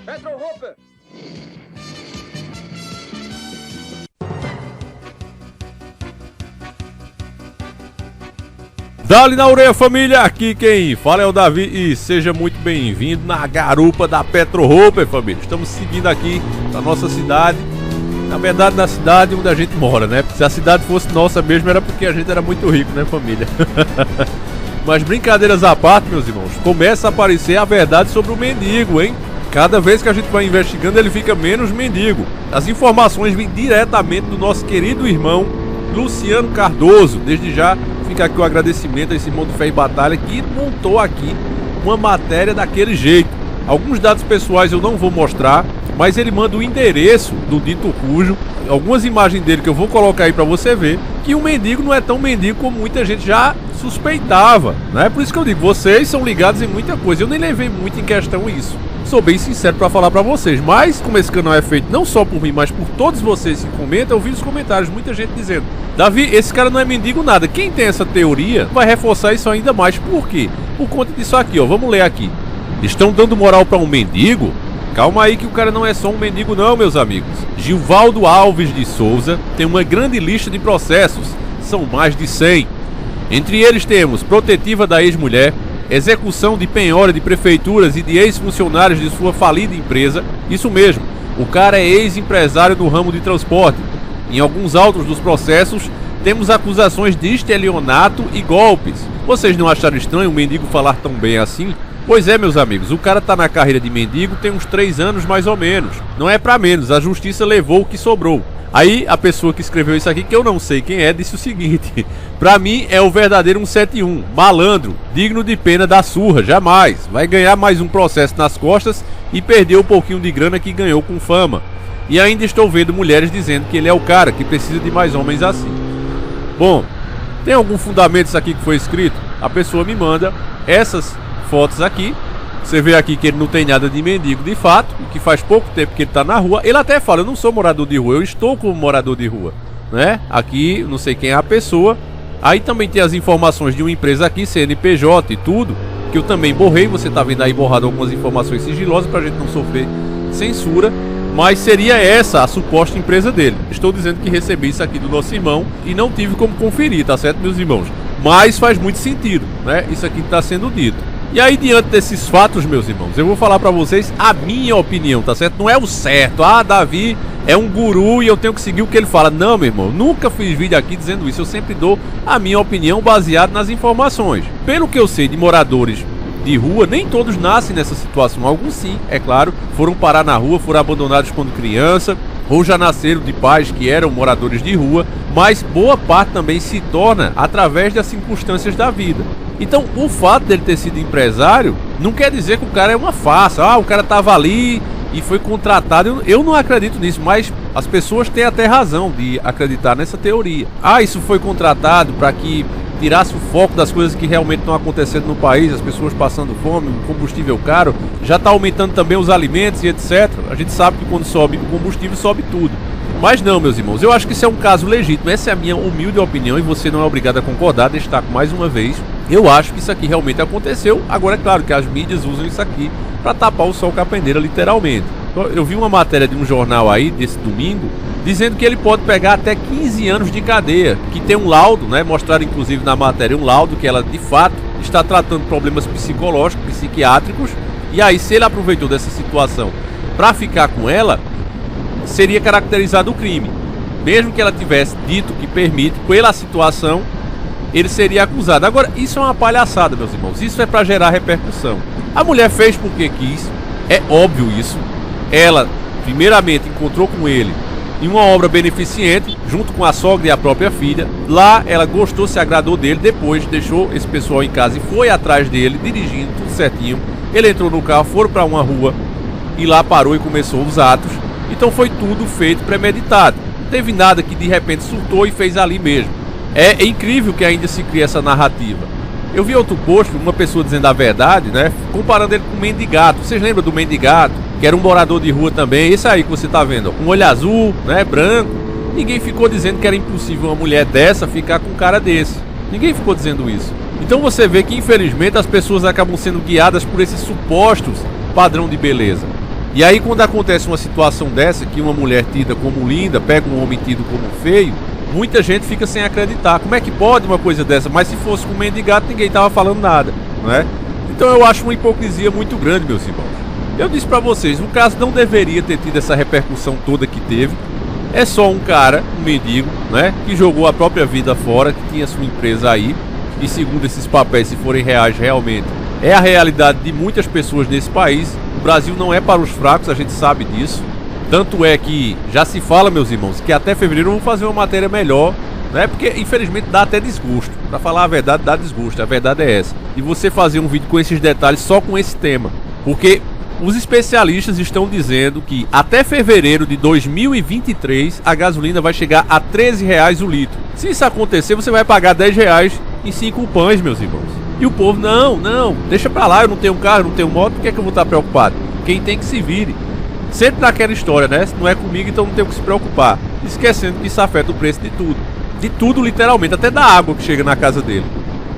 Petro Hopper! Dali na orelha, família, aqui quem fala é o Davi e seja muito bem-vindo na garupa da Petro Hopper, família. Estamos seguindo aqui na nossa cidade, na verdade na cidade onde a gente mora, né? Se a cidade fosse nossa mesmo era porque a gente era muito rico, né, família? Mas brincadeiras à parte, meus irmãos, começa a aparecer a verdade sobre o mendigo, hein? Cada vez que a gente vai investigando ele fica menos mendigo. As informações vêm diretamente do nosso querido irmão Luciano Cardoso. Desde já fica aqui o agradecimento a esse irmão do Fé e Batalha que montou aqui uma matéria daquele jeito. Alguns dados pessoais eu não vou mostrar, mas ele manda o endereço do dito cujo, algumas imagens dele que eu vou colocar aí pra você ver, que o mendigo não é tão mendigo como muita gente já suspeitava, né? Por isso que eu digo, vocês são ligados em muita coisa, eu nem levei muito em questão isso. Sou bem sincero pra falar pra vocês, mas como esse canal é feito não só por mim, mas por todos vocês que comentam, eu vi nos comentários muita gente dizendo: Davi, esse cara não é mendigo nada. Quem tem essa teoria vai reforçar isso ainda mais. Por quê? Por conta disso aqui, ó, vamos ler aqui. Estão dando moral pra um mendigo? Calma aí que o cara não é só um mendigo não, meus amigos. Gilvaldo Alves de Souza tem uma grande lista de processos, são mais de 100. Entre eles temos protetiva da ex-mulher, execução de penhora de prefeituras e de ex-funcionários de sua falida empresa. Isso mesmo, o cara é ex-empresário do ramo de transporte. Em alguns autos dos processos, temos acusações de estelionato e golpes. Vocês não acharam estranho o mendigo falar tão bem assim? Pois é, meus amigos, o cara tá na carreira de mendigo tem uns 3 anos mais ou menos. Não é pra menos, a justiça levou o que sobrou. Aí a pessoa que escreveu isso aqui, que eu não sei quem é, disse o seguinte: pra mim é o verdadeiro 171, malandro, digno de pena da surra, jamais. Vai ganhar mais um processo nas costas e perder o pouquinho de grana que ganhou com fama. E ainda estou vendo mulheres dizendo que ele é o cara, que precisa de mais homens assim. Bom, tem algum fundamento isso aqui que foi escrito? A pessoa me manda essas fotos aqui. Você vê aqui que ele não tem nada de mendigo de fato, que faz pouco tempo que ele está na rua. Ele até fala: eu não sou morador de rua, eu estou como morador de rua, né? Aqui não sei quem é a pessoa. Aí também tem as informações de uma empresa aqui, CNPJ e tudo, que eu também borrei. Você está vendo aí borrado algumas informações sigilosas para a gente não sofrer censura. Mas seria essa a suposta empresa dele. Estou dizendo que recebi isso aqui do nosso irmão e não tive como conferir, tá certo, meus irmãos? Mas faz muito sentido, né? Isso aqui que está sendo dito. E aí, diante desses fatos, meus irmãos, eu vou falar pra vocês a minha opinião, tá certo? Não é o certo. Ah, Davi é um guru e eu tenho que seguir o que ele fala. Não, meu irmão, nunca fiz vídeo aqui dizendo isso. Eu sempre dou a minha opinião baseada nas informações. Pelo que eu sei de moradores de rua, nem todos nascem nessa situação. Alguns sim, é claro, foram parar na rua, foram abandonados quando criança, ou já nasceram de pais que eram moradores de rua, mas boa parte também se torna através das circunstâncias da vida. Então, o fato dele ter sido empresário não quer dizer que o cara é uma farsa. Ah, o cara tava ali e foi contratado. Eu não acredito nisso, mas as pessoas têm até razão de acreditar nessa teoria. Ah, isso foi contratado para que tirasse o foco das coisas que realmente estão acontecendo no país, as pessoas passando fome, o combustível caro, já está aumentando também os alimentos e etc. A gente sabe que quando sobe o combustível, sobe tudo. Mas não, meus irmãos, eu acho que isso é um caso legítimo. Essa é a minha humilde opinião e você não é obrigado a concordar. Destaco mais uma vez, eu acho que isso aqui realmente aconteceu. Agora é claro que as mídias usam isso aqui para tapar o sol com a peneira, literalmente. Eu vi uma matéria de um jornal aí, desse domingo, dizendo que ele pode pegar até 15 anos de cadeia, que tem um laudo, né, mostrado inclusive na matéria, um laudo que ela de fato está tratando problemas psicológicos, psiquiátricos. E aí, se ele aproveitou dessa situação para ficar com ela, seria caracterizado o crime. Mesmo que ela tivesse dito que permite, pela situação, ele seria acusado. Agora, isso é uma palhaçada, meus irmãos. Isso é para gerar repercussão. A mulher fez porque quis, é óbvio isso. Ela, primeiramente, encontrou com ele em uma obra beneficente, junto com a sogra e a própria filha. Lá, ela gostou, se agradou dele. Depois, deixou esse pessoal em casa e foi atrás dele, dirigindo tudo certinho. Ele entrou no carro, foram para uma rua e lá parou e começou os atos. Então foi tudo feito premeditado. Não teve nada que de repente surtou e fez ali mesmo. É incrível que ainda se cria essa narrativa. Eu vi outro post, uma pessoa dizendo a verdade, né? Comparando ele com o Mendigato. Vocês lembram do Mendigato? Que era um morador de rua também. Esse aí que você tá vendo, ó, um olho azul, né? Branco. Ninguém ficou dizendo que era impossível uma mulher dessa ficar com um cara desse. Ninguém ficou dizendo isso. Então você vê que infelizmente as pessoas acabam sendo guiadas por esses supostos padrão de beleza. E aí quando acontece uma situação dessa, que uma mulher tida como linda pega um homem tido como feio, muita gente fica sem acreditar. Como é que pode uma coisa dessa? Mas se fosse com um mendigato, ninguém tava falando nada, não é? Então eu acho uma hipocrisia muito grande, meus irmãos. Eu disse pra vocês, o caso não deveria ter tido essa repercussão toda que teve. É só um cara, um mendigo, né, que jogou a própria vida fora, que tinha sua empresa aí. E segundo esses papéis, se forem reais realmente, é a realidade de muitas pessoas nesse país. O Brasil não é para os fracos, a gente sabe disso. Tanto é que já se fala, meus irmãos, que até fevereiro eu vou fazer uma matéria melhor, né? Porque infelizmente dá até desgosto. Pra falar a verdade, dá desgosto. A verdade é essa. E você fazer um vídeo com esses detalhes só com esse tema. Porque os especialistas estão dizendo que até fevereiro de 2023 a gasolina vai chegar a R$13 o litro. Se isso acontecer, você vai pagar R$10 em 5 pães, meus irmãos. E o povo, não, deixa pra lá, eu não tenho carro, eu não tenho moto, por que é que eu vou estar preocupado? Quem tem que se vire. Sempre naquela história, né? Se não é comigo, então não tenho que se preocupar. Esquecendo que isso afeta o preço de tudo. De tudo, literalmente, até da água que chega na casa dele.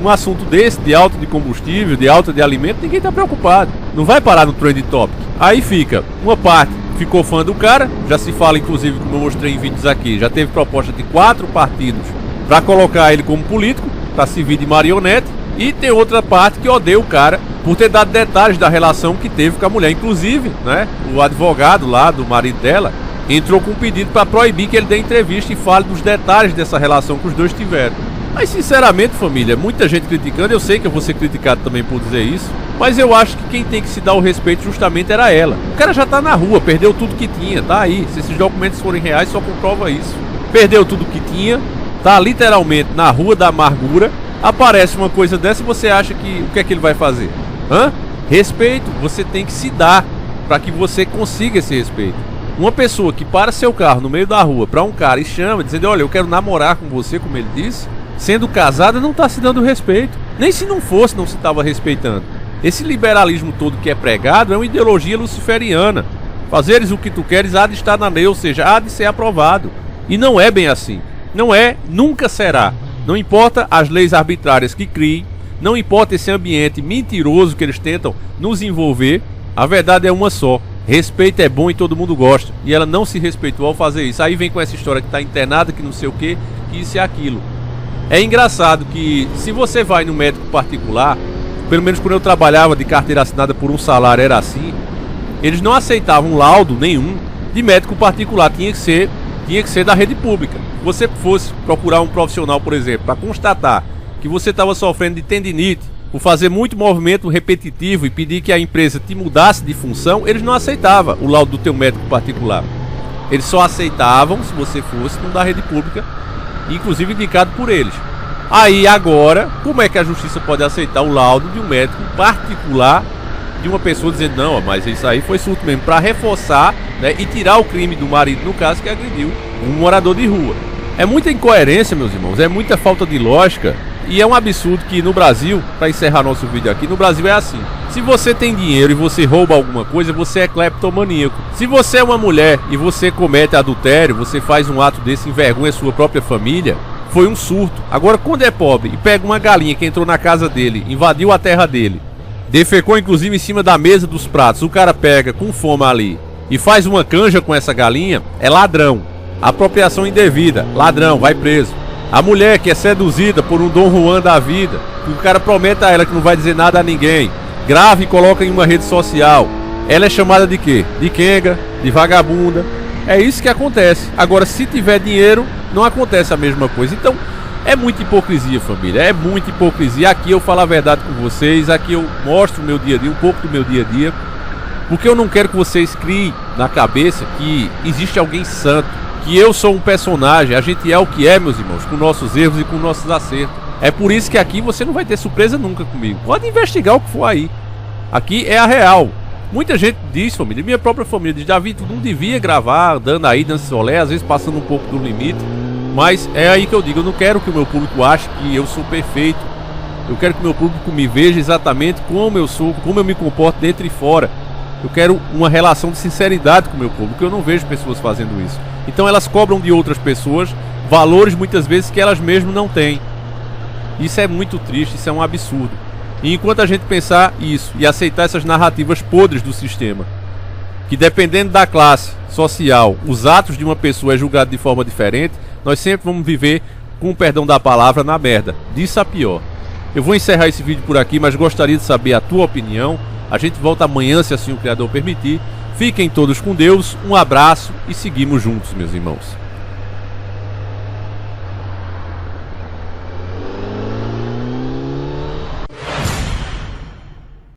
Um assunto desse, de alta de combustível, de alta de alimento, ninguém tá preocupado. Não vai parar no Trend Topic. Aí fica, uma parte ficou fã do cara, já se fala inclusive, como eu mostrei em vídeos aqui, já teve proposta de 4 partidos para colocar ele como político, para servir de marionete. E tem outra parte que odeia o cara por ter dado detalhes da relação que teve com a mulher. Inclusive, né, o advogado lá do marido dela entrou com um pedido para proibir que ele dê entrevista e fale dos detalhes dessa relação que os dois tiveram. Mas sinceramente, família, muita gente criticando, eu sei que eu vou ser criticado também por dizer isso, mas eu acho que quem tem que se dar o respeito justamente era ela. O cara já tá na rua, perdeu tudo que tinha, tá aí. Se esses documentos forem reais, só comprova isso. Perdeu tudo que tinha, tá literalmente na rua da amargura. Aparece uma coisa dessa e você acha que o que é que ele vai fazer? Respeito, você tem que se dar para que você consiga esse respeito. Uma pessoa que para seu carro no meio da rua para um cara e chama dizendo, olha, eu quero namorar com você, como ele disse, sendo casada, não está se dando respeito. Nem se não fosse, não se estava respeitando. Esse liberalismo todo que é pregado é uma ideologia luciferiana. Fazeres o que tu queres há de estar na lei, ou seja, há de ser aprovado. E não é bem assim. Não é, nunca será. Não importa as leis arbitrárias que criem, não importa esse ambiente mentiroso que eles tentam nos envolver, a verdade é uma só. Respeito é bom e todo mundo gosta. E ela não se respeitou ao fazer isso. Aí vem com essa história que está internada, que não sei o que isso e aquilo. É engraçado que se você vai no médico particular, pelo menos quando eu trabalhava de carteira assinada por um salário era assim, eles não aceitavam laudo nenhum de médico particular, tinha que ser da rede pública. Se você fosse procurar um profissional, por exemplo, para constatar que você estava sofrendo de tendinite, por fazer muito movimento repetitivo e pedir que a empresa te mudasse de função, eles não aceitavam o laudo do teu médico particular. Eles só aceitavam se você fosse um da rede pública, inclusive indicado por eles. Aí agora, como é que a justiça pode aceitar o laudo de um médico particular de uma pessoa dizendo, não, mas isso aí foi surto mesmo, para reforçar, né, e tirar o crime do marido, no caso, que agrediu um morador de rua. É muita incoerência, meus irmãos, é muita falta de lógica. E é um absurdo que no Brasil, para encerrar nosso vídeo aqui, no Brasil é assim. Se você tem dinheiro e você rouba alguma coisa, você é cleptomaníaco. Se você é uma mulher e você comete adultério, você faz um ato desse, envergonha a sua própria família, foi um surto. Agora, quando é pobre e pega uma galinha que entrou na casa dele, invadiu a terra dele, defecou inclusive em cima da mesa dos pratos, o cara pega com fome ali e faz uma canja com essa galinha, é ladrão. Apropriação indevida, ladrão, vai preso. A mulher que é seduzida por um Dom Juan da vida, que o cara promete a ela que não vai dizer nada a ninguém, grava e coloca em uma rede social, ela é chamada de quê? De quenga, de vagabunda. É isso que acontece. Agora, se tiver dinheiro, não acontece a mesma coisa. Então, é muita hipocrisia, família, é muita hipocrisia. Aqui eu falo a verdade com vocês, aqui eu mostro o meu dia a dia, um pouco do meu dia a dia, porque eu não quero que vocês criem na cabeça que existe alguém santo, que eu sou um personagem. A gente é o que é, meus irmãos, com nossos erros e com nossos acertos. É por isso que aqui você não vai ter surpresa nunca comigo. Pode investigar o que for aí. Aqui é a real. Muita gente diz, família, minha própria família diz, Davi, tu não devia gravar andando aí, dança solé, às vezes passando um pouco do limite. Mas é aí que eu digo, eu não quero que o meu público ache que eu sou perfeito. Eu quero que o meu público me veja exatamente como eu sou, como eu me comporto dentro e fora. Eu quero uma relação de sinceridade com o meu público. Eu não vejo pessoas fazendo isso. Então elas cobram de outras pessoas valores muitas vezes que elas mesmas não têm. Isso é muito triste, isso é um absurdo. E enquanto a gente pensar isso e aceitar essas narrativas podres do sistema, que dependendo da classe social, os atos de uma pessoa é julgado de forma diferente, nós sempre vamos viver, com o perdão da palavra, na merda. Disso a pior. Eu vou encerrar esse vídeo por aqui, mas gostaria de saber a tua opinião. A gente volta amanhã, se assim o Criador permitir. Fiquem todos com Deus, um abraço e seguimos juntos, meus irmãos.